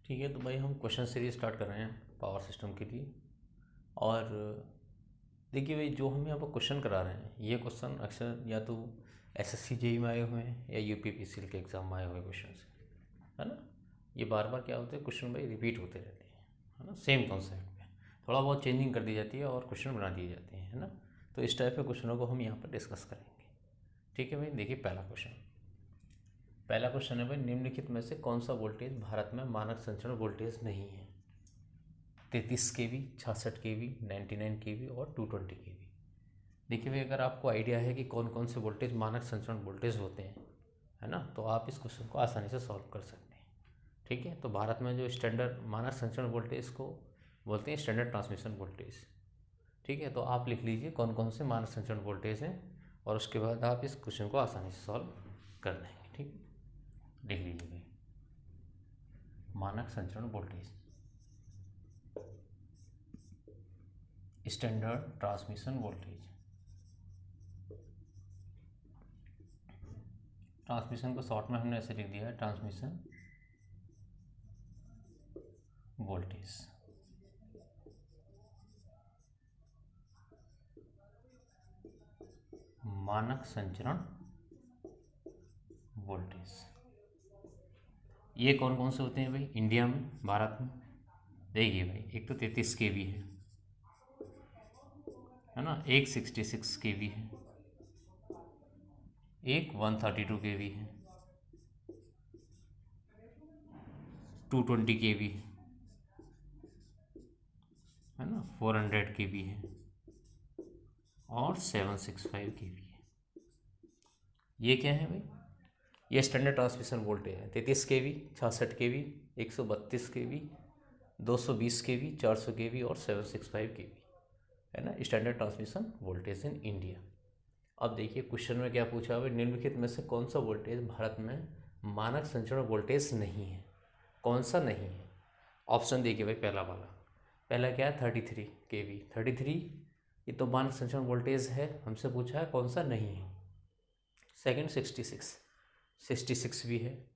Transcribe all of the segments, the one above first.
ठीक है, तो भाई हम क्वेश्चन सीरीज स्टार्ट कर रहे हैं पावर सिस्टम के लिए। और देखिए भाई, जो हम यहाँ पर क्वेश्चन करा रहे हैं ये क्वेश्चन अक्सर या तो एसएससी जेईई में आए हुए हैं या यूपीपीसीएल के एग्ज़ाम में आए हुए क्वेश्चन है ना। ये बार बार क्या होते हैं, क्वेश्चन भाई रिपीट होते रहते हैं, है ना। सेम कॉन्सेप्ट में थोड़ा बहुत चेंजिंग कर दी जाती है और क्वेश्चन बना दिए जाते हैं, है ना। तो इस टाइप के क्वेश्चनों को हम यहाँ पर डिस्कस करेंगे। ठीक है भाई, देखिए पहला क्वेश्चन है भाई, निम्नलिखित में से कौन सा वोल्टेज भारत में मानक संचरण वोल्टेज नहीं है। 33 kV, 66 kV, 99 kV और 220 kV। देखिए भाई, अगर आपको आइडिया है कि कौन कौन से वोल्टेज मानक संचरण वोल्टेज होते हैं, है ना, तो आप इस क्वेश्चन को आसानी से सॉल्व कर सकते हैं। ठीक है, तो भारत में जो स्टैंडर्ड मानक संचरण वोल्टेज को बोलते हैं स्टैंडर्ड ट्रांसमिशन वोल्टेज। ठीक है, तो आप लिख लीजिए कौन कौन से मानक संचरण वोल्टेज हैं और उसके बाद आप इस क्वेश्चन को आसानी से सॉल्व कर देंगे। ठीक, लिख लीजिए भाई, मानक संचरण voltage, standard transmission voltage. Transmission को शॉर्ट में हमने ऐसे लिख दिया है, ट्रांसमिशन वोल्टेज। मानक संचरण वोल्टेज ये कौन कौन से होते हैं भाई इंडिया में, भारत में। देखिए भाई, एक तो 33 kV है ना, एक 66 kV है, एक 132 kV है, 220 kV है ना, 400 kV है और 765 kV है। ये क्या है भाई, ये स्टैंडर्ड ट्रांसमिशन वोल्टेज है। 33 kV, 66 kV, 132 kV, 220 kV, 400 kV और 765 kV, है ना, standard transmission voltage in India. अब देखिए क्वेश्चन में क्या पूछा है, निम्नलिखित में से कौन सा वोल्टेज भारत में मानक संचरण वोल्टेज नहीं है। कौन सा नहीं है, ऑप्शन देखिए भाई, पहला क्या है, 33 kV। 33 ये तो मानक संचरण वोल्टेज है, हमसे पूछा है कौन सा नहीं है। सेकंड 66 भी है।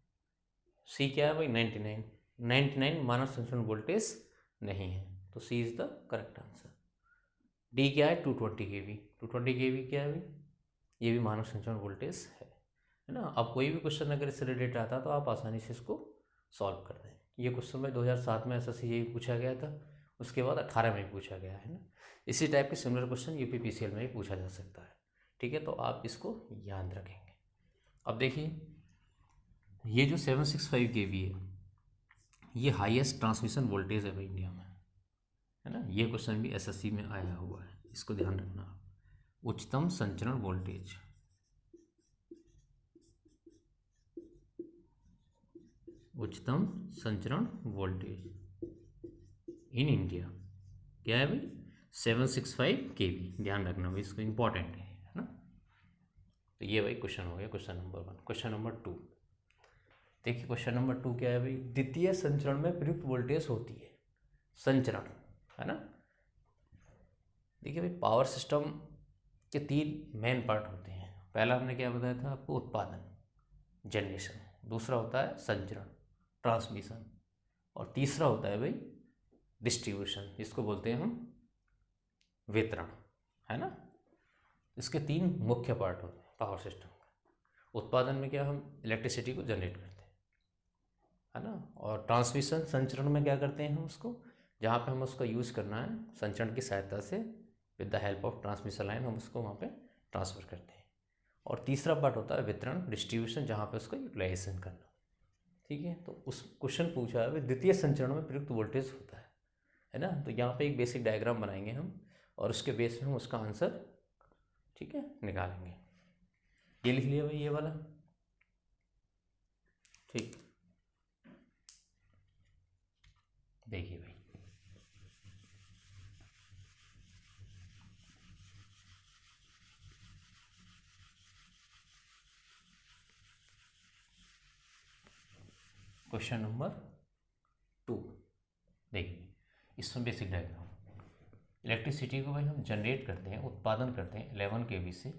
सी क्या है भाई, 99 मानक संचरण वोल्टेज नहीं है, तो C is the correct answer. D क्या है, 220 kV। 220 kV क्या है भाई, ये भी मानक संचरण वोल्टेज है ना। अब कोई भी क्वेश्चन अगर इससे रिलेटेड आता है तो आप आसानी से इसको सॉल्व कर दें। ये क्वेश्चन में 2007 में एसएससी यही पूछा गया था, उसके बाद 18 में भी पूछा गया है ना। इसी टाइप के सिमिलर क्वेश्चन यूपीपीसीएल में भी पूछा जा सकता है। ठीक है, तो आप इसको याद रखेंगे। अब देखिए, ये जो 765 kV है, ये हाईएस्ट ट्रांसमिशन वोल्टेज है भाई इंडिया में, है ना। ये क्वेश्चन भी एसएससी में आया हुआ है, इसको ध्यान रखना। उच्चतम संचरण वोल्टेज, उच्चतम संचरण वोल्टेज इन इंडिया क्या है भाई, 765 kV। ध्यान रखना भाई, इसको इंपॉर्टेंट है ना। तो ये भाई क्वेश्चन हो गया, क्वेश्चन नंबर 1। क्वेश्चन नंबर 2 देखिए, क्वेश्चन नंबर 2 क्या है भाई, द्वितीय संचरण में प्रयुक्त वोल्टेज होती है संचरण, है ना। देखिए भाई, पावर सिस्टम के 3 मेन पार्ट होते हैं। पहला हमने क्या बताया था आपको, उत्पादन, जनरेशन। दूसरा होता है संचरण, ट्रांसमिशन। और तीसरा होता है भाई डिस्ट्रीब्यूशन, जिसको बोलते हैं हम वितरण, है ना। इसके 3 मुख्य पार्ट होते हैं पावर सिस्टम का। उत्पादन में क्या, हम इलेक्ट्रिसिटी को जनरेट करते हैं, है ना। और ट्रांसमिशन, संचरण में क्या करते हैं हम उसको, जहाँ पे हम उसका यूज़ करना है संचरण की सहायता से, with the help of transmission line हम उसको वहाँ पे ट्रांसफ़र करते हैं। और तीसरा पार्ट होता है वितरण, डिस्ट्रीब्यूशन, जहाँ पे उसका यूटिलाइजेशन करना। ठीक है, तो उस क्वेश्चन पूछा है द्वितीय संचरण में प्रयुक्त वोल्टेज होता है ना। तो यहाँ पे एक बेसिक डायग्राम बनाएंगे हम और उसके बेस पे हम उसका आंसर, ठीक है, निकालेंगे। ये लिख लिया भाई, ये वाला। ठीक, देखिए भाई, क्वेश्चन नंबर 2 देखिए, इसमें बेसिक डायग्राम, इलेक्ट्रिसिटी को भाई हम जनरेट करते हैं, उत्पादन करते हैं 11 kV से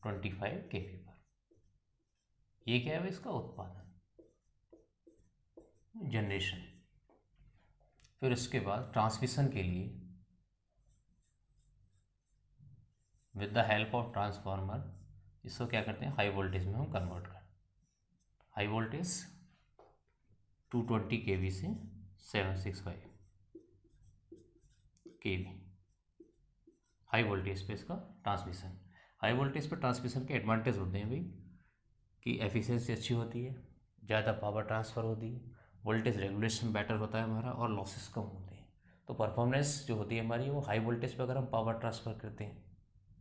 25 kV पर। ये क्या है भाई, इसका उत्पादन। जनरेशन। फिर उसके बाद ट्रांसमिशन के लिए with the help of transformer इसको क्या करते हैं, हाई वोल्टेज में हम कन्वर्ट करते हैं। हाई वोल्टेज 220 kV से 765 kV, हाई वोल्टेज पे इसका ट्रांसमिशन। हाई वोल्टेज पे ट्रांसमिशन के एडवांटेज होते हैं भाई कि एफिशिएंसी अच्छी होती है, ज़्यादा पावर ट्रांसफ़र होती है, वोल्टेज रेगुलेशन बेटर होता है हमारा, और लॉसेस कम होते हैं। तो परफॉर्मेंस जो होती है हमारी वो हाई वोल्टेज पे अगर हम पावर ट्रांसफ़र करते हैं,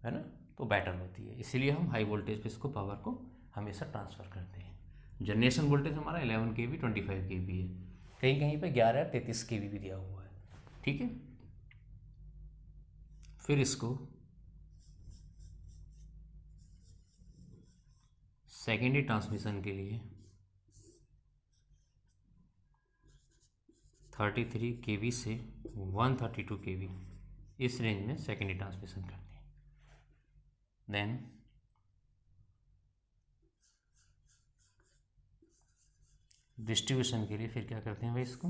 है ना, तो बेटर होती है। इसीलिए हम हाई वोल्टेज पे इसको पावर को हमेशा ट्रांसफ़र करते हैं। जनरेशन वोल्टेज हमारा 11 kV 25 kV है, कहीं कहीं पे 11 33 kV भी दिया हुआ है, ठीक है। फिर इसको सेकेंडरी ट्रांसमिशन के लिए 33 kV से 132 kV इस रेंज में सेकेंडरी ट्रांसमिशन करते हैं। देन डिस्ट्रीब्यूशन के लिए फिर क्या करते हैं भाई, इसको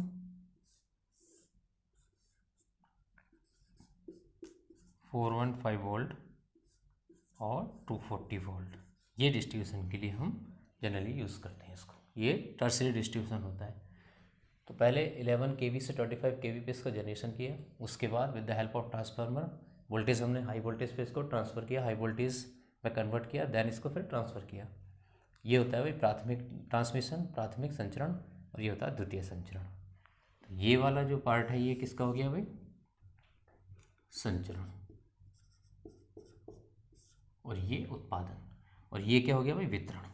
415 वोल्ट और 240 वोल्ट, ये डिस्ट्रीब्यूशन के लिए हम जनरली यूज़ करते हैं इसको। ये टर्सरी डिस्ट्रीब्यूशन होता है। तो पहले 11 kV से 25 kV पे इसका जनरेशन किया, उसके बाद with the help of transformer voltage हमने हाई वोल्टेज पे इसको ट्रांसफ़र किया, हाई वोल्टेज में कन्वर्ट किया, देन इसको फिर ट्रांसफ़र किया। ये होता है भाई प्राथमिक ट्रांसमिशन, प्राथमिक संचरण, और ये होता है द्वितीय संचरण। तो ये वाला जो पार्ट है ये किसका हो गया भाई, संचरण, और ये उत्पादन, और ये क्या हो गया भाई, वितरण।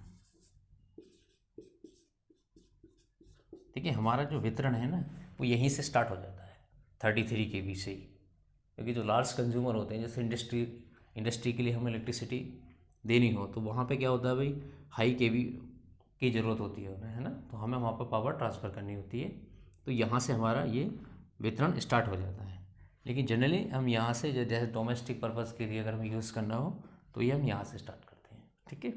ठीक है, हमारा जो वितरण है ना वो यहीं से स्टार्ट हो जाता है 33 kV से ही, क्योंकि जो लार्ज कंज्यूमर होते हैं, जैसे इंडस्ट्री के लिए हमें इलेक्ट्रिसिटी देनी हो तो वहाँ पे क्या होता है भाई, हाई kV की ज़रूरत होती है उन्हें, है ना, तो हमें वहाँ पर पावर ट्रांसफ़र करनी होती है। तो यहाँ से हमारा ये वितरण स्टार्ट हो जाता है। लेकिन जनरली हम यहाँ से जैसे डोमेस्टिक पर्पज़ के लिए अगर हमें यूज़ करना हो तो ये हम यहाँ से स्टार्ट करते हैं, ठीक है।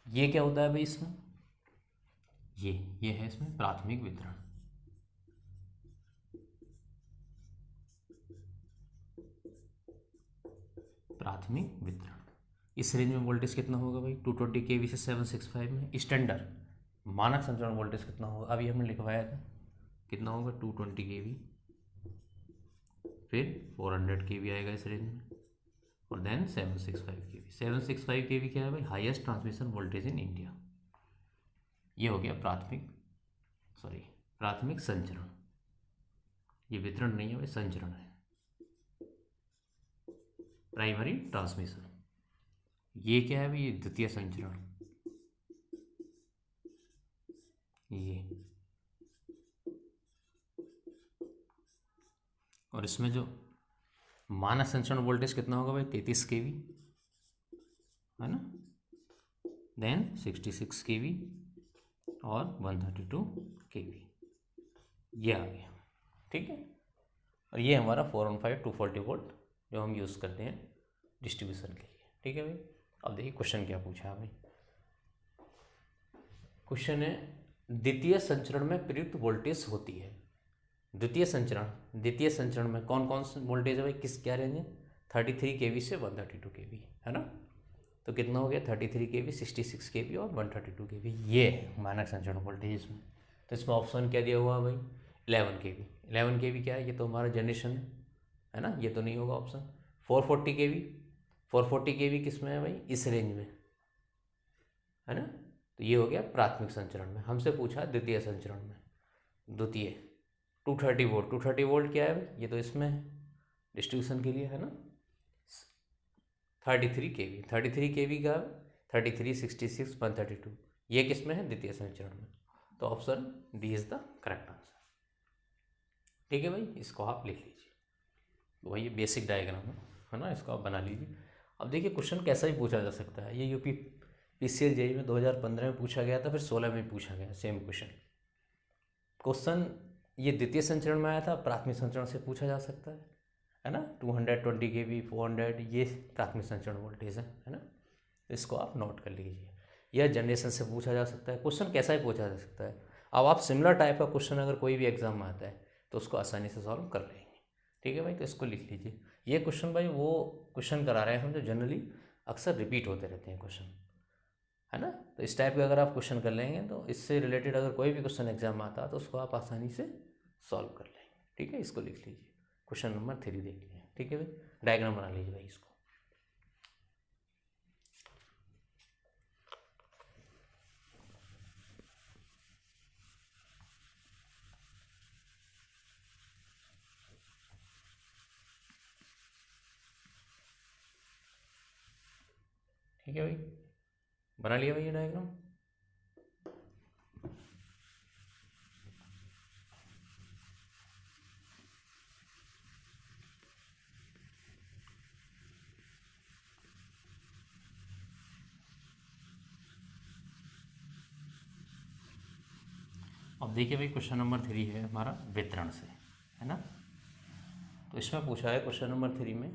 ये क्या होता है भाई इसमें, ये है इसमें प्राथमिक वितरण। प्राथमिक वितरण इस रेंज में वोल्टेज कितना होगा भाई, 220 kV से 765 में। स्टैंडर्ड मानक संचरण वोल्टेज कितना होगा, अभी हमने लिखवाया था, कितना होगा 220 kV, फिर 400 kV आएगा इस रेंज में, और देन 765 kV। 765 kV क्या है भाई, highest transmission voltage in India. ये हो गया प्राथमिक संचरण। ये वितरण नहीं है भाई, संचरण है, प्राइमरी ट्रांसमिशन। ये क्या है भाई, ये द्वितीय संचरण। ये और इसमें जो मानक संचरण वोल्टेज कितना होगा भाई, 33 kV, है ना, देन 66 kV और 132 kV, ये आ गया, ठीक है। और ये हमारा 415 240 वोल्ट जो हम यूज़ करते हैं डिस्ट्रीब्यूशन के लिए, ठीक है भाई। अब देखिए क्वेश्चन क्या पूछा है भाई। क्वेश्चन है द्वितीय संचरण में प्रयुक्त वोल्टेज होती है। द्वितीय संचरण में कौन कौन सा वोल्टेज है भाई, किस क्या रेंज है, 33 kV से 132 kV, है ना। तो कितना हो गया, 33 kV, 66 kV और 132 kV, ये है मानक संचरण वोल्टेज इसमें। तो इसमें ऑप्शन क्या दिया हुआ भाई, 11 kV। 11 kV क्या है, ये तो हमारा जनरेशन है ना, ये तो नहीं होगा ऑप्शन। 440 kV, 440 kV किस में है भाई, इस रेंज में, है ना। तो ये हो गया प्राथमिक संचरण में। हमसे पूछा द्वितीय संचरण में, द्वितीय 230 वोल्ट। 230 वोल्ट क्या है भाई, ये तो इसमें है डिस्ट्रीब्यूशन के लिए, है ना। 33 kV, 33 kV का 33, 66, 132, ये किस में है, द्वितीय संचरण में। तो option D is the correct answer, ठीक है भाई। इसको आप लिख लीजिए, तो भाई ये बेसिक डायग्राम है ना, इसको आप बना लीजिए। अब देखिए क्वेश्चन कैसा भी पूछा जा सकता है। ये यूपी पीसीएल जेईई में 2015 में पूछा गया था, फिर 16 में पूछा गया सेम क्वेश्चन। ये द्वितीय संचरण में आया था, प्राथमिक संचरण से पूछा जा सकता है ना। 220 kV, 400, ये प्राथमिक संचरण वोल्टेज है ना। इसको आप नोट कर लीजिए। यह जनरेशन से पूछा जा सकता है, क्वेश्चन कैसा ही पूछा जा सकता है। अब आप सिमिलर टाइप का क्वेश्चन अगर कोई भी एग्जाम में आता है तो उसको आसानी से सॉल्व कर लेंगे। ठीक है भाई, तो इसको लिख लीजिए। ये क्वेश्चन भाई वो क्वेश्चन करा रहे हैं हम जो जनरली अक्सर रिपीट होते रहते हैं क्वेश्चन, है ना। तो इस टाइप के अगर आप क्वेश्चन कर लेंगे तो इससे रिलेटेड अगर कोई भी क्वेश्चन एग्जाम में आता है तो उसको आप आसानी से सॉल्व कर लेंगे। ठीक है, इसको लिख लीजिए, क्वेश्चन नंबर 3 देख लीजिए। ठीक है भाई, डायग्राम बना लीजिए भाई इसको। ठीक है भाई, बना लिया भाई ये डायग्राम। अब देखिए भाई, क्वेश्चन नंबर 3 है हमारा वितरण से, है ना। तो इसमें पूछा है क्वेश्चन नंबर 3 में,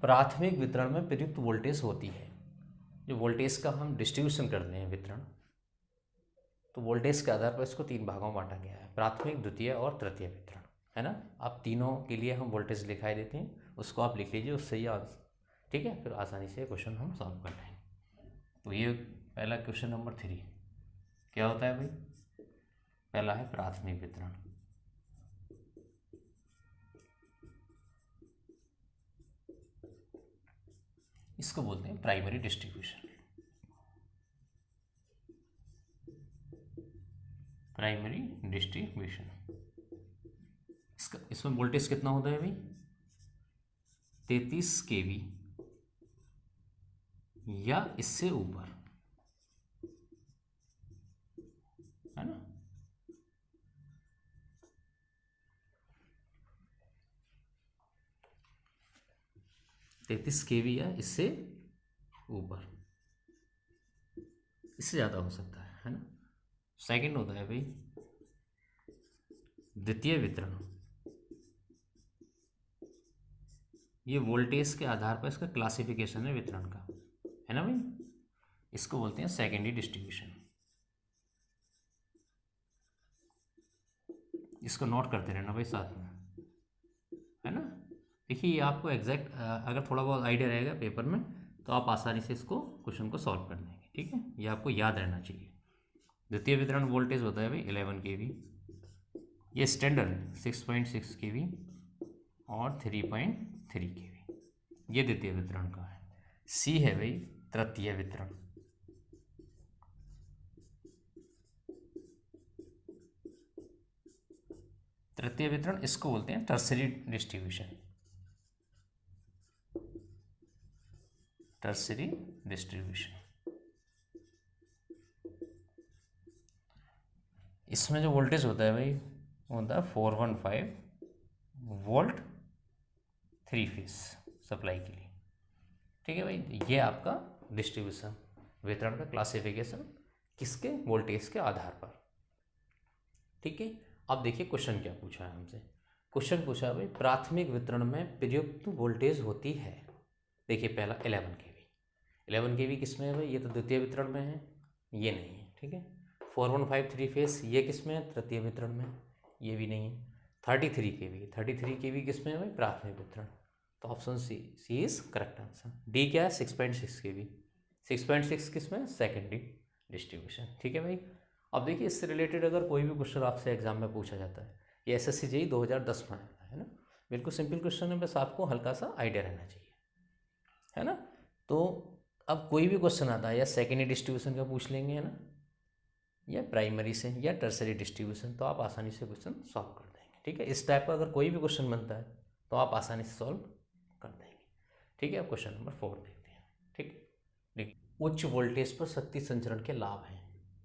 प्राथमिक वितरण में प्रयुक्त वोल्टेज होती है। जो वोल्टेज का हम डिस्ट्रीब्यूशन करते हैं वितरण, तो वोल्टेज के आधार पर इसको 3 भागों में बांटा गया है, प्राथमिक, द्वितीय और तृतीय वितरण, है ना। आप तीनों के लिए हम वोल्टेज दिखाई देते हैं, उसको आप लिख लीजिए, उससे ही ठीक है, फिर आसानी से क्वेश्चन हम सॉल्व कर लेंगे। तो ये पहला क्वेश्चन नंबर 3 क्या होता है भाई, पहला है प्राथमिक वितरण, इसको बोलते हैं प्राइमरी डिस्ट्रीब्यूशन। प्राइमरी डिस्ट्रीब्यूशन, इसका इसमें वोल्टेज कितना होता है भाई, 33 kV या इससे ऊपर, है ना। तैतीस kV या इससे ऊपर, इससे ज़्यादा हो सकता है ना। सेकंड होता है भाई द्वितीय वितरण, ये वोल्टेज के आधार पर इसका क्लासिफिकेशन है वितरण का, है ना भाई, इसको बोलते हैं सेकेंडरी डिस्ट्रीब्यूशन। इसको नोट करते रहना भाई साथ में, है ना। देखिए ये आपको एग्जैक्ट अगर थोड़ा बहुत आइडिया रहेगा पेपर में तो आप आसानी से इसको क्वेश्चन को सॉल्व कर देंगे। ठीक है, ये आपको याद रहना चाहिए। द्वितीय वितरण वोल्टेज होता है भाई 11 kV, ये स्टैंडर्ड है 6.6 kV और 3.3 kV, ये द्वितीय वितरण का है। सी है भाई तृतीय वितरण, तृतीय वितरण इसको बोलते हैं टर्सरी डिस्ट्रीब्यूशन, टर्सरी डिस्ट्रीब्यूशन। इसमें जो वोल्टेज होता है भाई वो होता है 415 वोल्ट 3 फेज सप्लाई के लिए। ठीक है भाई, ये आपका डिस्ट्रीब्यूशन, वितरण का क्लासिफिकेशन किसके, वोल्टेज के आधार पर। ठीक है, अब देखिए क्वेश्चन क्या पूछा है हमसे। क्वेश्चन पूछा है भाई प्राथमिक वितरण में प्रयुक्त वोल्टेज होती है। देखिए पहला 11 kV, 11 kV किस में है भाई, ये तो द्वितीय वितरण में है, ये नहीं है। ठीक है, 415 3 फेस ये किस में है, तृतीय वितरण में, ये भी नहीं है। 33 kV किस में है भाई, प्राथमिक वितरण, तो option C is correct answer. D क्या है, 6.6 kV, 6.6 किस में, सेकेंडरी डिस्ट्रीब्यूशन। ठीक है भाई, अब देखिए इससे रिलेटेड अगर कोई भी क्वेश्चन आपसे एग्जाम में पूछा जाता है, ये SSC JEE 2010 में आता है ना, बिल्कुल सिंपल क्वेश्चन है, बस आपको हल्का सा आइडिया रहना चाहिए, है ना। तो अब कोई भी क्वेश्चन आता है या सेकेंडरी डिस्ट्रीब्यूशन का पूछ लेंगे, है ना, या प्राइमरी से या टर्सरी डिस्ट्रीब्यूशन, तो आप आसानी से क्वेश्चन सॉल्व कर देंगे। ठीक है, इस टाइप का अगर कोई भी क्वेश्चन बनता है तो आप आसानी से सॉल्व कर देंगे। ठीक है, अब क्वेश्चन नंबर 4 देखते हैं। ठीक, उच्च वोल्टेज पर शक्ति संचरण के लाभ हैं।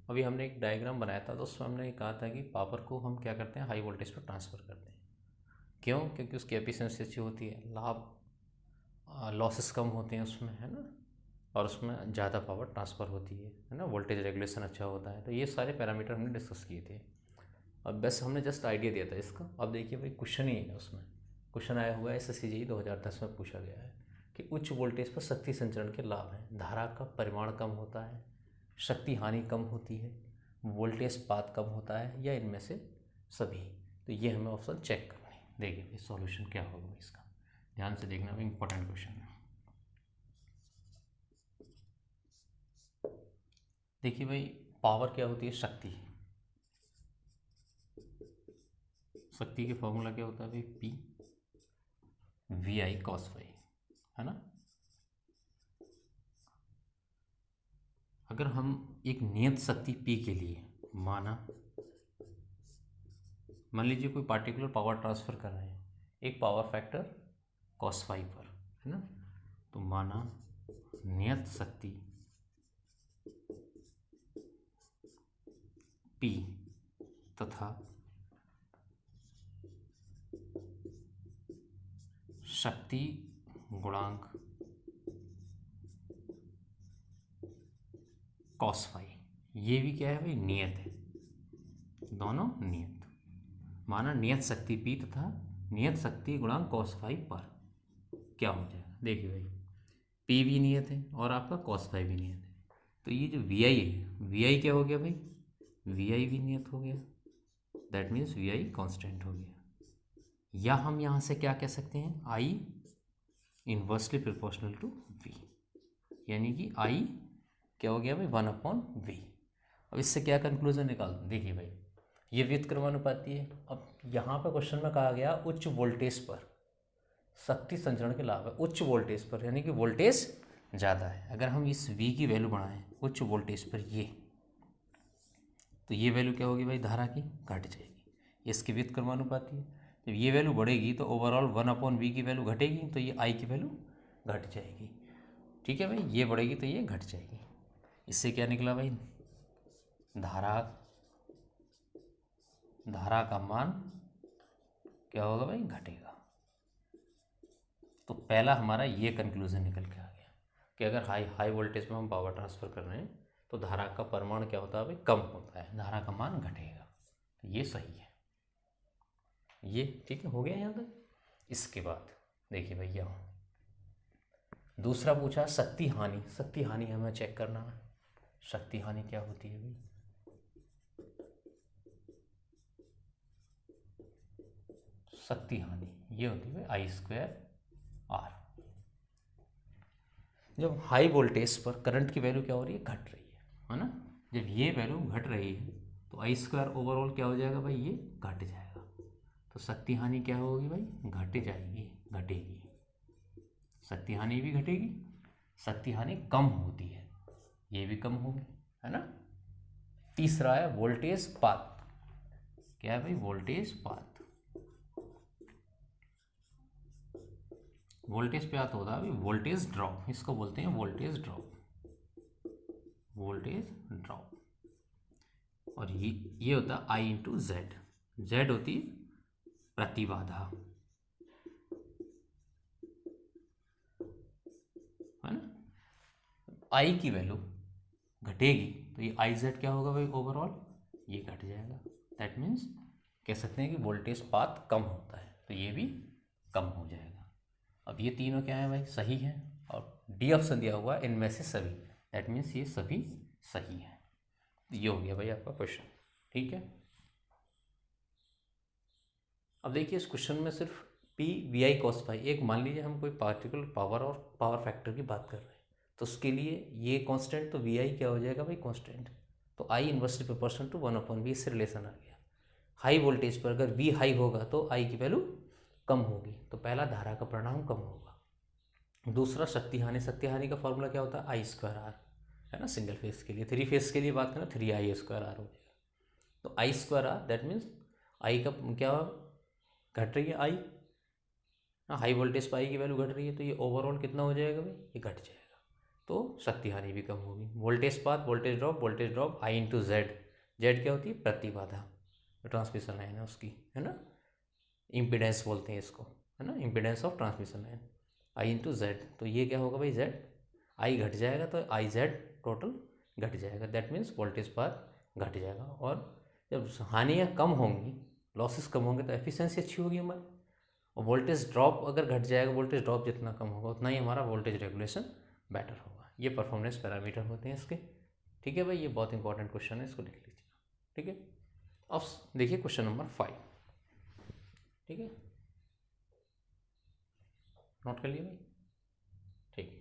अभी हमने एक डायग्राम बनाया था तो उसमें हमने कहा था कि पावर को हम क्या करते हैं, हाई वोल्टेज पर ट्रांसफ़र करते हैं। क्यों, क्योंकि उसकी एफिशिएंसी अच्छी होती है, लाभ लॉसेस कम होते हैं उसमें, है ना, और उसमें ज़्यादा पावर ट्रांसफ़र होती है ना, वोल्टेज रेगुलेशन अच्छा होता है। तो ये सारे पैरामीटर हमने डिस्कस किए थे। अब बस हमने जस्ट आइडिया दिया था इसका। अब देखिए भाई क्वेश्चन ही है, उसमें क्वेश्चन आया हुआ है SSC JEE 2010 में पूछा गया है कि उच्च वोल्टेज पर शक्ति संचरण के लाभ हैं। धारा का परिमाण कम होता है, शक्ति हानि कम होती है, वोल्टेज पाथ कम होता है या इनमें से सभी। तो ये हमें ऑप्शन चेक करना है। देखिए भाई सॉल्यूशन क्या होगा इसका, ध्यान से देखना भाई, इंपॉर्टेंट क्वेश्चन है। देखिए भाई पावर क्या होती है, शक्ति। शक्ति के फॉर्मूला क्या होता है भाई, P VI cos phi, है ना। अगर हम एक नियत शक्ति P के लिए मान लीजिए कोई पार्टिकुलर पावर ट्रांसफ़र कर रहे हैं एक पावर फैक्टर cos phi पर, है ना, तो माना नियत शक्ति P तथा शक्ति गुणांक cos phi, ये भी क्या है भाई, नियत है, दोनों नियत। माना नियत शक्ति P तथा नियत शक्ति गुणांक cos phi पर क्या हो जाएगा। देखिए भाई P भी नियत है और आपका cos phi भी नियत है, तो ये जो VI है, VI क्या हो गया भाई, VI भी नियत हो गया, दैट मीन्स VI कांस्टेंट हो गया। या हम यहाँ से क्या कह सकते हैं, I inversely proportional to V, यानी कि I क्या हो गया भाई, 1/V। अब इससे क्या कंक्लूजन निकाल दूँ, देखिए भाई ये व्युत्क्रमानुपाती है। अब यहाँ पर क्वेश्चन में कहा गया उच्च वोल्टेज पर शक्ति संचरण के लाभ है, उच्च वोल्टेज पर यानी कि वोल्टेज ज़्यादा है। अगर हम इस V की वैल्यू बढ़ाएं उच्च वोल्टेज पर ये, तो ये वैल्यू क्या होगी भाई, धारा की घट जाएगी, इसकी व्युत्क्रमानुपाती है। जब ये वैल्यू बढ़ेगी तो ओवरऑल 1/V की वैल्यू घटेगी, तो ये I की वैल्यू घट जाएगी। ठीक है भाई, ये बढ़ेगी तो ये घट जाएगी। इससे क्या निकला भाई, धारा का मान क्या होगा भाई, घटेगा। तो पहला हमारा ये कंक्लूजन निकल के आ गया कि अगर हाई वोल्टेज में हम पावर ट्रांसफ़र कर रहे हैं तो धारा का परिमाण क्या होता है भाई, कम होता है, धारा का मान घटेगा। तो ये सही है, ये ठीक है, हो गया यहाँ तक। इसके बाद देखिए भैया दूसरा पूछा शक्ति हानि। शक्ति हानि हमें चेक करना है, शक्ति हानि क्या होती है भाई, शक्ति हानि ये होती है I²R। जब हाई वोल्टेज पर करंट की वैल्यू क्या हो रही है, घट रही है ना। जब ये वैल्यू घट रही है तो I² ओवरऑल क्या हो जाएगा भाई, ये घट जाएगा। तो शक्ति हानि क्या होगी भाई, घट जाएगी, घटेगी, शक्ति हानि भी घटेगी, शक्ति हानि कम होती है, ये भी कम होगी, है ना। तीसरा है वोल्टेज पात। क्या है भाई, वोल्टेज पात। वोल्टेज पे आता होता है वोल्टेज ड्रॉप, इसको बोलते हैं वोल्टेज ड्रॉप, वोल्टेज ड्रॉप। और ये होता है I/Z, Z होती है प्रतिबाधा, है ना। I की वैल्यू घटेगी तो ये IZ क्या होगा भाई, ओवरऑल ये घट जाएगा। दैट मीन्स कह सकते हैं कि वोल्टेज पाथ कम होता है, तो ये भी कम हो जाएगा। अब ये तीनों क्या है भाई, सही है, और डी ऑप्शन दिया हुआ है इनमें से सभी, दैट मीन्स ये सभी सही है। ये हो गया भाई आपका क्वेश्चन, ठीक है। अब देखिए इस क्वेश्चन में सिर्फ P VI cos phi, एक मान लीजिए हम कोई पार्टिकुलर पावर और पावर फैक्टर की बात कर रहे हैं, तो उसके लिए ये कांस्टेंट, तो VI क्या हो जाएगा भाई, कांस्टेंट। तो I inversely proportional to 1/V, इससे रिलेशन आ गया। हाई वोल्टेज पर अगर V हाई होगा तो I की वैल्यू कम होगी, तो पहला धारा का परिणाम कम होगा। दूसरा शक्ति हानि, शक्ति हानि का फॉर्मूला क्या होता है, I²R, है ना। सिंगल फेज के लिए, 3 फेज के लिए बात करें 3I² हो जाएगा। तो I²R दैट मीन्स I का क्या घट रही है, I हाई वोल्टेज पर I की वैल्यू घट रही है, तो ये ओवरऑल कितना हो जाएगा भाई, ये घट जाएगा, तो शक्ति हानि भी कम होगी। Voltage path, voltage drop I/Z, Z क्या होती है, प्रतिबाधा, ट्रांसमिशन लाइन है उसकी, है ना, इम्पीडेंस बोलते हैं इसको, है ना, impedance of transmission line, I/Z। तो ये क्या होगा भाई, Z, I घट जाएगा तो IZ टोटल घट जाएगा, दैट मीन्स वोल्टेज पाथ घट जाएगा। और जब हानियाँ कम होंगी, लॉसेस कम होंगे, तो एफिशिएंसी अच्छी होगी हमारी। और वोल्टेज ड्रॉप अगर घट जाएगा, वोल्टेज ड्रॉप जितना कम होगा उतना ही हमारा वोल्टेज रेगुलेशन बेटर होगा। ये परफॉर्मेंस पैरामीटर होते हैं इसके, ठीक है भाई। ये बहुत इंपॉर्टेंट क्वेश्चन है, इसको लिख लीजिए। ठीक है। अब देखिए क्वेश्चन नंबर 5, ठीक है, नोट कर लिए भाई, ठीक है।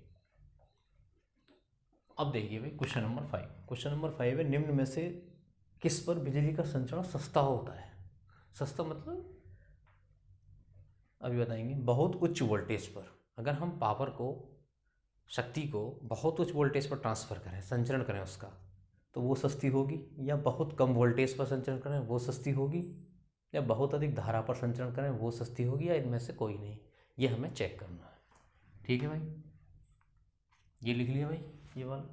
अब देखिए भाई क्वेश्चन नंबर 5, क्वेश्चन नंबर 5 है, निम्न में से किस पर बिजली का संचरण सस्ता होता है? सस्ता मतलब अभी बताएंगे। बहुत उच्च वोल्टेज पर अगर हम पावर को, शक्ति को बहुत उच्च वोल्टेज पर ट्रांसफ़र करें, संचरण करें उसका, तो वो सस्ती होगी, या बहुत कम वोल्टेज पर संचरण करें वो सस्ती होगी, या बहुत अधिक धारा पर संचरण करें वो सस्ती होगी, या इनमें से कोई नहीं। ये हमें चेक करना है, ठीक है भाई। ये लिख लिया भाई, ये वाला।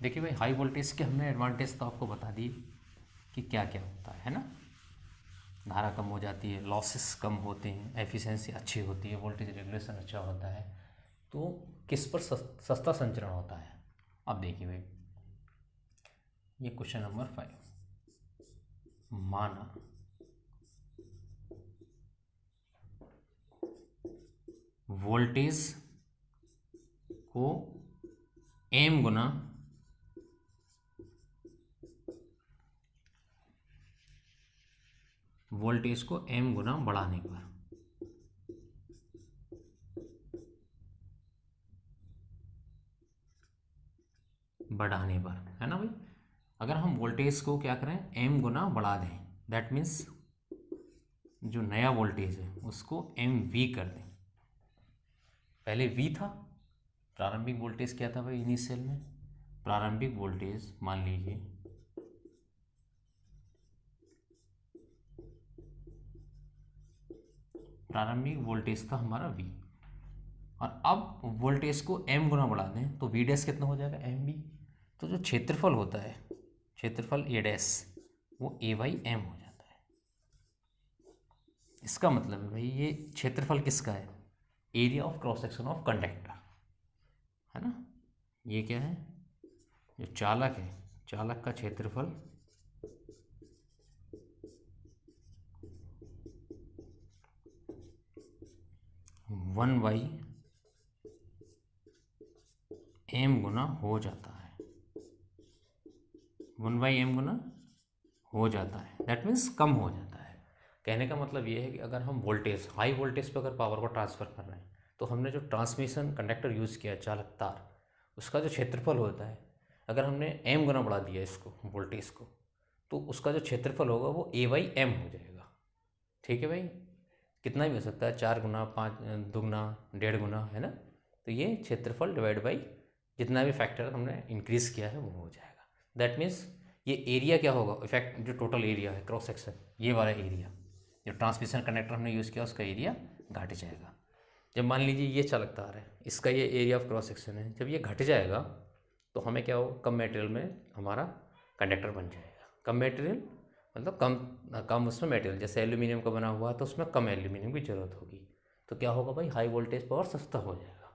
देखिए भाई, हाई वोल्टेज के हमने एडवांटेज तो आपको बता दिए कि क्या क्या होता है ना। धारा कम हो जाती है, लॉसेस कम होते हैं, एफिशिएंसी अच्छी होती है, वोल्टेज रेगुलेशन अच्छा होता है। तो किस पर सस्ता संचरण होता है? अब देखिए भाई, ये क्वेश्चन नंबर 5, माना वोल्टेज को m गुना वोल्टेज को m गुना बढ़ाने पर है ना भाई। अगर हम वोल्टेज को क्या करें, m गुना बढ़ा दें, दैट मीन्स जो नया वोल्टेज है उसको mv कर दें। पहले v था, प्रारंभिक वोल्टेज क्या था भाई इनिशियल में? प्रारंभिक वोल्टेज मान लीजिए प्रारंभिक वोल्टेज था हमारा v, और अब वोल्टेज को m गुना बढ़ा दें तो v डैश कितना हो जाएगा, mv। तो जो क्षेत्रफल होता है, क्षेत्रफल a डैश, वो a बाई m हो जाता है। इसका मतलब है भाई ये क्षेत्रफल किसका है? Area of cross section of conductor, है ना। ये क्या है? जो चालक है, चालक का क्षेत्रफल वन बाई एम गुना हो जाता है, 1/m गुना हो जाता है, दैट मीन्स कम हो जाता है। कहने का मतलब ये है कि अगर हम वोल्टेज, हाई वोल्टेज पर अगर पावर को ट्रांसफ़र कर रहे हैं, तो हमने जो ट्रांसमिशन कंडक्टर यूज़ किया, चालक तार, उसका जो क्षेत्रफल होता है, अगर हमने m गुना बढ़ा दिया इसको, वोल्टेज को, तो उसका जो क्षेत्रफल होगा वो a/m हो जाएगा, ठीक है भाई। कितना भी हो सकता है, 4 गुना, 5 दुगना, 1.5 गुना, है ना। तो ये क्षेत्रफल डिवाइड बाई जितना भी फैक्टर हमने इंक्रीज़ किया है वो हो जाएगा। दैट मीन्स ये एरिया क्या होगा, इफेक्ट जो टोटल एरिया है क्रॉस सेक्शन, ये वाला एरिया जो ट्रांसमिशन कंडक्टर हमने यूज़ किया उसका एरिया घट जाएगा। जब मान लीजिए ये चालक तार है, इसका ये एरिया ऑफ क्रॉस सेक्शन है, जब ये घट जाएगा तो हमें क्या होगा, कम मटेरियल में हमारा कंडक्टर बन जाएगा। कम मटेरियल मतलब कम उसमें मटेरियल, जैसे एल्यूमिनियम का बना हुआ है तो उसमें कम एल्यूमिनियम की ज़रूरत होगी। तो क्या होगा भाई, हाई वोल्टेज पावर सस्ता हो जाएगा,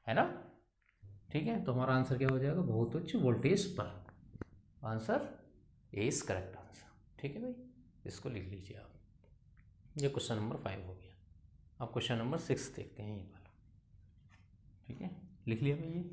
है ना। ठीक है, तो हमारा आंसर क्या हो जाएगा, बहुत उच्च वोल्टेज पर। Answer A is correct answer, ठीक है भाई, इसको लिख लीजिए आप। ये क्वेश्चन नंबर 5 हो गया। अब क्वेश्चन नंबर 6 देखते हैं, ये वाला, ठीक है, लिख लिया भाई ये।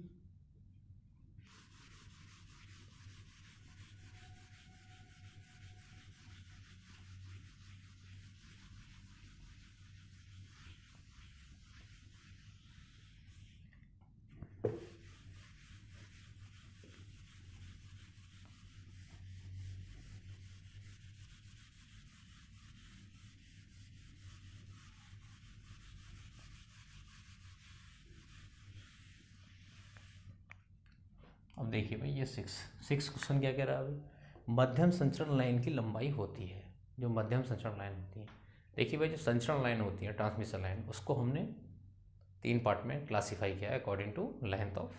अब देखिए भाई ये 6 क्वेश्चन क्या कह रहा है अभी, मध्यम संचरण लाइन की लंबाई होती है। जो मध्यम संचरण लाइन होती है, देखिए भाई जो संचरण लाइन होती है, ट्रांसमिशन लाइन, उसको हमने 3 पार्ट में क्लासीफाई किया है अकॉर्डिंग टू लेंथ ऑफ,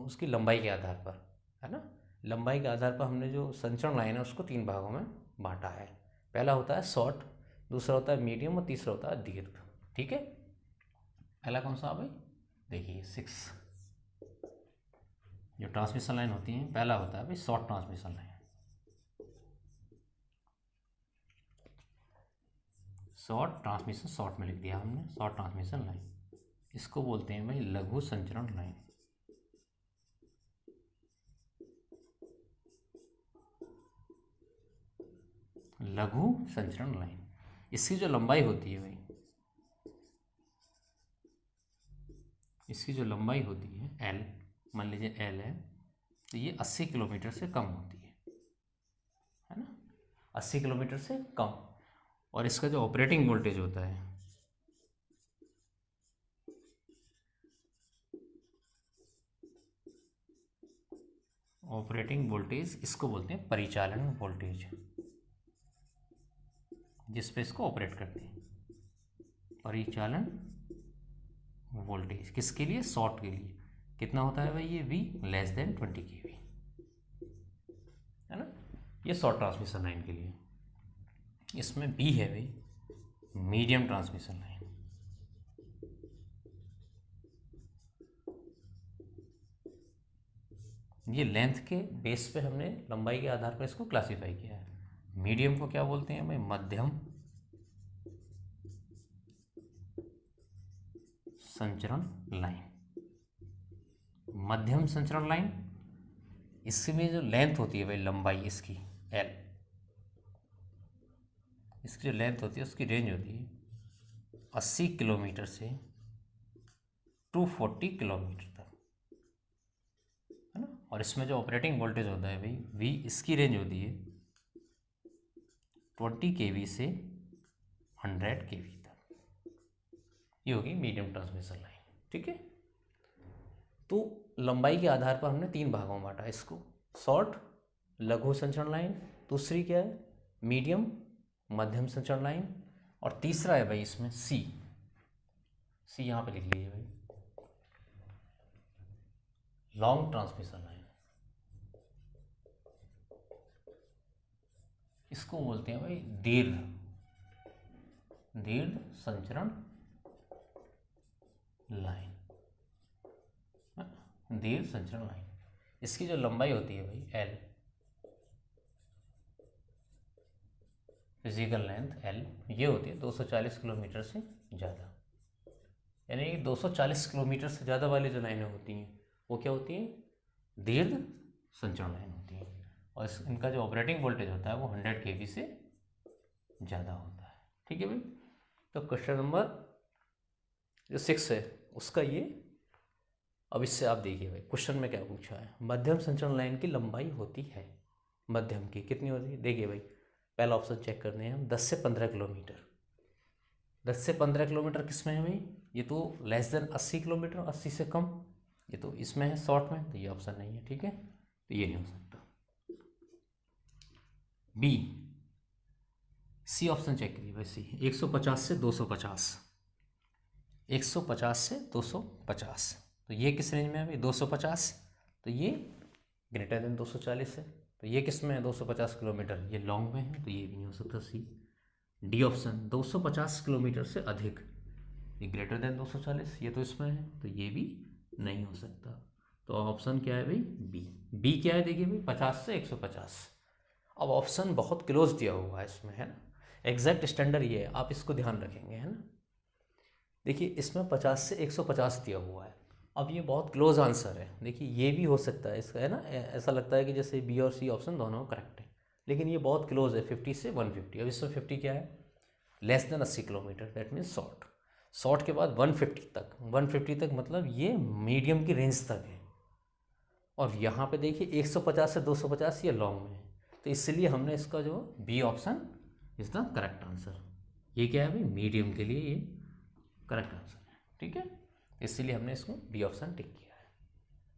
उसकी लंबाई के आधार पर, है ना। लंबाई के आधार पर हमने जो संचरण लाइन है उसको 3 भागों में बांटा है। पहला होता है शॉर्ट, दूसरा होता है मीडियम, और तीसरा होता है दीर्घ, ठीक है। पहला कौन सा भाई, देखिए 6, जो ट्रांसमिशन लाइन होती है, पहला होता है भाई short transmission line. Short transmission, short में लिख दिया हमने, शॉर्ट ट्रांसमिशन लाइन। इसको बोलते हैं भाई लघु संचरण लाइन। लघु संचरण लाइन, इसकी जो लंबाई होती है भाई, इसकी जो लंबाई होती है एल, मान लीजिए एल है, तो ये 80 किलोमीटर से कम होती है ना, 80 किलोमीटर से कम। और इसका जो ऑपरेटिंग वोल्टेज होता है, ऑपरेटिंग वोल्टेज इसको बोलते हैं परिचालन वोल्टेज, जिस पे इसको ऑपरेट करते हैं। परिचालन वोल्टेज किसके लिए? शॉर्ट के लिए। कितना होता है भाई ये? V लेस देन 20 kV, है ना, ये शॉर्ट ट्रांसमिशन लाइन के लिए। इसमें B है भाई मीडियम ट्रांसमिशन लाइन। ये लेंथ के बेस पे हमने लंबाई के आधार पर इसको क्लासिफाई किया है। मीडियम को क्या बोलते हैं भाई? मध्यम संचरण लाइन। मध्यम संचरण लाइन, इसमें जो लेंथ होती है भाई, लंबाई इसकी एल, इसकी जो लेंथ होती है उसकी रेंज होती है 80 किलोमीटर से 240 किलोमीटर तक, है ना। और इसमें जो ऑपरेटिंग वोल्टेज होता है भाई V, इसकी रेंज होती है 20 kV से 100 kV तक। ये होगी मीडियम ट्रांसमिशन लाइन, ठीक है। तो लंबाई के आधार पर हमने 3 भागों में बांटा इसको, शॉर्ट, लघु संचरण लाइन, दूसरी क्या है मीडियम मध्यम संचरण लाइन, और तीसरा है भाई इसमें सी यहाँ पे लिख लीजिए भाई, लॉन्ग ट्रांसमिशन लाइन। इसको बोलते हैं भाई दीर्घ संचरण लाइन, दीर्घ संचरण लाइन। इसकी जो लंबाई होती है भाई एल, फिजिकल लेंथ एल, ये होती है 240 किलोमीटर से ज़्यादा। यानी कि 240 किलोमीटर से ज़्यादा वाली जो लाइनें होती हैं वो क्या होती हैं? दीर्घ संचरण लाइन होती हैं। और इनका जो ऑपरेटिंग वोल्टेज होता है वो 100 kV से ज़्यादा होता है, ठीक है भाई। तो क्वेश्चन नंबर जो 6 है उसका ये, अब इससे आप देखिए भाई क्वेश्चन में क्या पूछा है। मध्यम संचरण लाइन की लंबाई होती है, मध्यम की कितनी होती है? देखिए भाई पहला ऑप्शन चेक करते हैं हम, 10 से 15 किलोमीटर। 10 से 15 किलोमीटर किस में है भाई? ये तो लेस देन 80 किलोमीटर, 80 से कम, ये तो इसमें है शॉर्ट में, तो ये ऑप्शन नहीं है, ठीक है, तो ये नहीं हो सकता। बी, सी ऑप्शन चेक करिए भाई, सी 150 से 250, 150 से 250, तो ये किस रेंज में है भाई? 250, तो ये ग्रेटर देन 240 है, तो ये किस में है? 250 किलोमीटर, ये लॉन्ग में है, तो ये भी नहीं हो सकता। सी, डी ऑप्शन 250 किलोमीटर से अधिक, ये ग्रेटर देन 240, ये तो इसमें है, तो ये भी नहीं हो सकता। तो ऑप्शन क्या है भाई? बी क्या है? देखिए भाई 50 से 150। अब ऑप्शन बहुत क्लोज दिया हुआ है इसमें, है ना, एग्जैक्ट स्टैंडर्ड ये है, आप इसको ध्यान रखेंगे, है ना। देखिए इसमें 50 से 150 दिया हुआ है, अब ये बहुत क्लोज आंसर है। देखिए ये भी हो सकता है इसका, है ना, ऐसा लगता है कि जैसे बी और सी ऑप्शन दोनों करेक्ट है, लेकिन ये बहुत क्लोज है 50 से 150। अब इसमें 50 क्या है? Less than 80 kilometre, that means short. Short के बाद 150 तक, 150 तक मतलब ये मीडियम की रेंज तक है। और यहाँ पे देखिए 150 से 250 ये लॉन्ग में है, तो इसलिए हमने इसका जो B option is the correct answer. ये क्या है भाई? मीडियम के लिए ये करेक्ट आंसर है, ठीक है, इसलिए हमने इसमें बी ऑप्शन टिक किया है।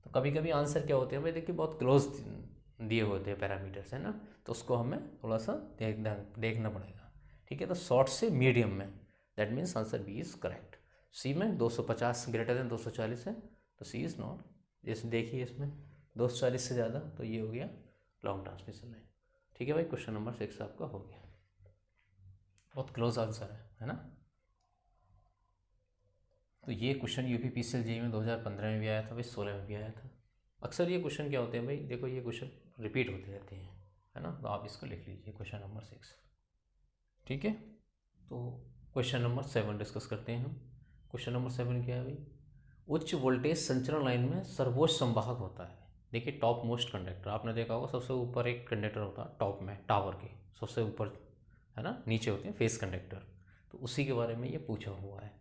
तो कभी कभी आंसर क्या होते हैं भाई, देखिए बहुत क्लोज दिए होते हैं पैरामीटर्स, है ना, तो उसको हमें थोड़ा सा देखना पड़ेगा, ठीक है। तो शॉर्ट से मीडियम में, that means answer B is correct. C में 250 ग्रेटर देन 240 है, तो सी इज़ नॉट। जैसे देखिए इसमें 240 से ज़्यादा, तो ये हो गया लॉन्ग ट्रांसमिशन लाइन, ठीक है भाई। क्वेश्चन नंबर 6 आपका हो गया, बहुत क्लोज आंसर है ना। तो ये क्वेश्चन यूपीपीसीएल जेईई में 2015 में भी आया था भाई, 16 में भी आया था। अक्सर ये क्वेश्चन क्या होते हैं भाई, देखो ये क्वेश्चन रिपीट होते रहते हैं, है ना, तो आप इसको लिख लीजिए क्वेश्चन नंबर 6, ठीक है। तो क्वेश्चन नंबर 7 डिस्कस करते हैं हम। क्वेश्चन नंबर 7 क्या है भाई? उच्च वोल्टेज संचरण लाइन में सर्वोच्च संवाहक होता है। देखिए टॉप मोस्ट कंडक्टर, आपने देखा होगा सबसे ऊपर एक कंडक्टर होता है टॉप में, टावर के सबसे ऊपर, है ना, नीचे होते हैं फेस कंडक्टर। तो उसी के बारे में ये पूछा हुआ है।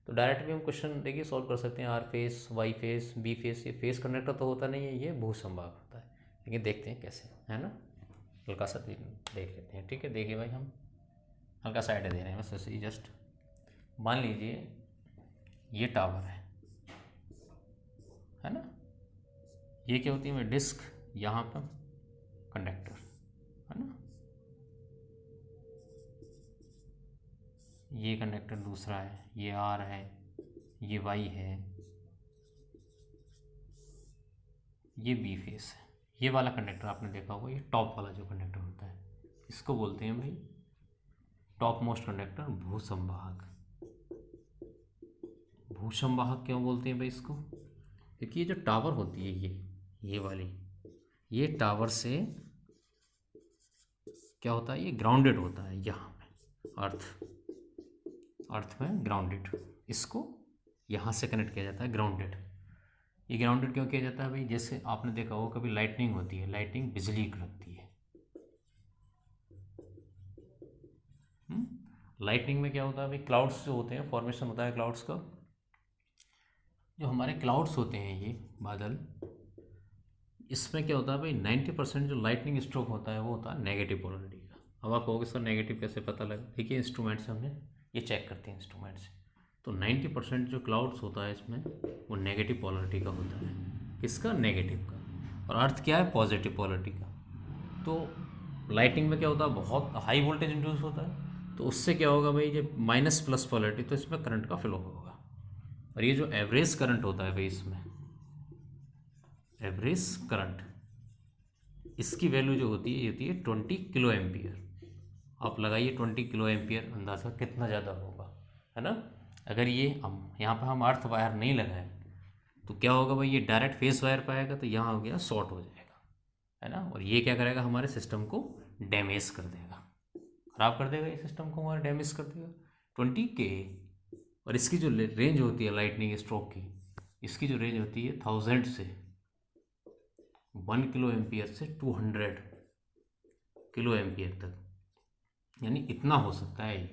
तो डायरेक्ट भी हम क्वेश्चन देखिए सॉल्व कर सकते हैं। R phase, Y phase, B phase, ये फेस कंडक्टर तो होता नहीं है, ये भू संवाहक होता है। लेकिन देखते हैं कैसे, है ना, हल्का सा देख लेते हैं। ठीक है, देखिए भाई हम हल्का सा आइडिया दे रहे हैं बस ऐसे ही। जस्ट मान लीजिए ये टावर है ना, ये क्या होती है मैं डिस्क, यहाँ पर कंडक्टर, है ना, ये कंडक्टर दूसरा है, ये आर है, ये वाई है, ये बी फेस है। ये वाला कंडक्टर आपने देखा होगा, ये टॉप वाला जो कंडक्टर होता है इसको बोलते हैं भाई टॉप मोस्ट कंडक्टर भूसंवाहक। भूसंवाहक क्यों बोलते हैं भाई इसको? क्योंकि ये जो टावर होती है ये वाली, ये टावर से क्या होता है, ये ग्राउंडेड होता है यहाँ पे, अर्थ में ग्राउंडेड, इसको यहाँ से कनेक्ट किया जाता है ग्राउंडेड। ये ग्राउंडेड क्यों किया जाता है भाई? जैसे आपने देखा होगा कभी लाइटनिंग होती है, लाइटनिंग बिजली कड़कती है। लाइटनिंग में क्या होता है भाई, क्लाउड्स जो होते हैं, फॉर्मेशन होता है क्लाउड्स का। जो हमारे क्लाउड्स होते हैं ये बादल, इसमें क्या होता है भाई 90% जो लाइटनिंग स्ट्रोक होता है वो होता है नेगेटिव पोलरिटी का। अब आप कहोगे इसका नेगेटिव कैसे पता लगा? देखिए इंस्ट्रूमेंट से हमने ये चेक करते हैं इंस्ट्रूमेंट से। तो 90% जो क्लाउड्स होता है इसमें वो नेगेटिव पोलरिटी का होता है। किसका? नेगेटिव का। और अर्थ क्या है? पॉजिटिव पोलरिटी का। तो लाइटिंग में क्या होता है, बहुत हाई वोल्टेज इंड्यूस होता है, तो उससे क्या होगा भाई, ये माइनस प्लस पोलरिटी, तो इसमें करंट का फ्लो होगा। और ये जो एवरेज करंट होता है भाई, इसमें एवरेज करंट, इसकी वैल्यू जो होती है ये होती है 20 किलो एम्पियर। आप लगाइए 20 किलो एम्पियर, अंदाज़ा कितना ज़्यादा होगा, है ना। अगर ये हम यहाँ पर हम अर्थ वायर नहीं लगाए तो क्या होगा भाई, ये डायरेक्ट फेस वायर पर आएगा तो यहाँ हो गया शॉर्ट हो जाएगा, है ना। और ये क्या करेगा, हमारे सिस्टम को डैमेज कर देगा, ख़राब कर देगा, ये सिस्टम को हमारा डैमेज कर देगा 20 के। और इसकी जो रेंज होती है लाइटनिंग स्ट्रोक की, इसकी जो रेंज होती है 1000 से 1 किलो एम्पियर से 200 किलो एम्पियर तक, यानी इतना हो सकता है ये,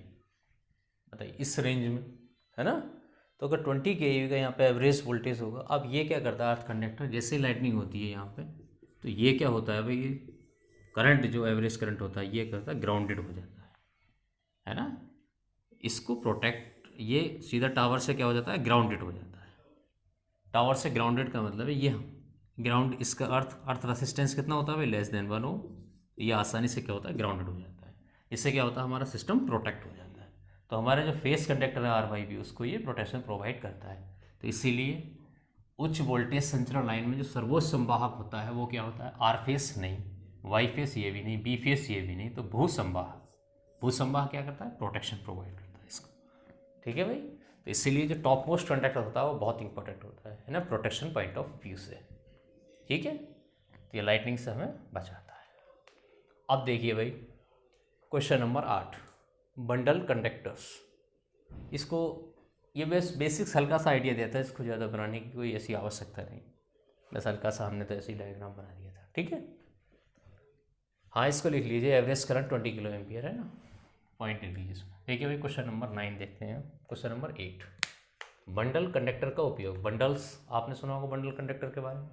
बताइए इस रेंज में, है ना। तो अगर 20 के का यहाँ पे एवरेज वोल्टेज होगा, अब ये क्या करता है अर्थ कंडक्टर, जैसे ही लाइटनिंग होती है यहाँ पे, तो ये क्या होता है भाई, ये करंट जो एवरेज करंट होता है ये करता है ग्राउंडेड हो जाता है ना। इसको प्रोटेक्ट, ये सीधा टावर से क्या हो जाता है, ग्राउंडेड हो जाता है। टावर से ग्राउंडेड का मतलब है ये ग्राउंड, इसका अर्थ रेसिस्टेंस कितना होता है भाई, लेस देन 1 ओम। ये आसानी से क्या होता है, ग्राउंडेड हो जाता है। इससे क्या होता है, हमारा सिस्टम प्रोटेक्ट हो जाता है। तो हमारे जो फेस कंडक्टर है आर वाई बी, उसको ये प्रोटेक्शन प्रोवाइड करता है। तो इसीलिए उच्च वोल्टेज संचरण लाइन में जो सर्वोच्च संवाहक होता है वो क्या होता है, आर फेस नहीं, वाई फेस ये भी नहीं, बी फेस ये भी नहीं, तो भू संवाहक। भू संवाहक क्या करता है, प्रोटेक्शन प्रोवाइड करता है इसको। ठीक है भाई। तो इसीलिए जो टॉप मोस्ट कंडक्टर होता है वो बहुत इंपॉर्टेंट होता है ना, प्रोटेक्शन पॉइंट ऑफ व्यू से। ठीक है, तो ये लाइटनिंग से हमें बचाता है। अब देखिए भाई क्वेश्चन नंबर 8, बंडल कंडक्टर्स। इसको ये बस बेसिक्स हल्का सा आइडिया देता है, इसको ज़्यादा बनाने की कोई ऐसी आवश्यकता नहीं, बस हल्का सा हमने तो ऐसे ही डायग्राम बना दिया था। ठीक है, हाँ इसको लिख लीजिए, एवरेज करंट 20 किलो एम्पियर है ना, पॉइंट लिख लीजिए इसमें। देखिए भाई क्वेश्चन नंबर 9 देखते हैं। क्वेश्चन नंबर 8, बंडल कंडक्टर का उपयोग। बंडल्स आपने सुना होगा बंडल कंडक्टर के बारे में,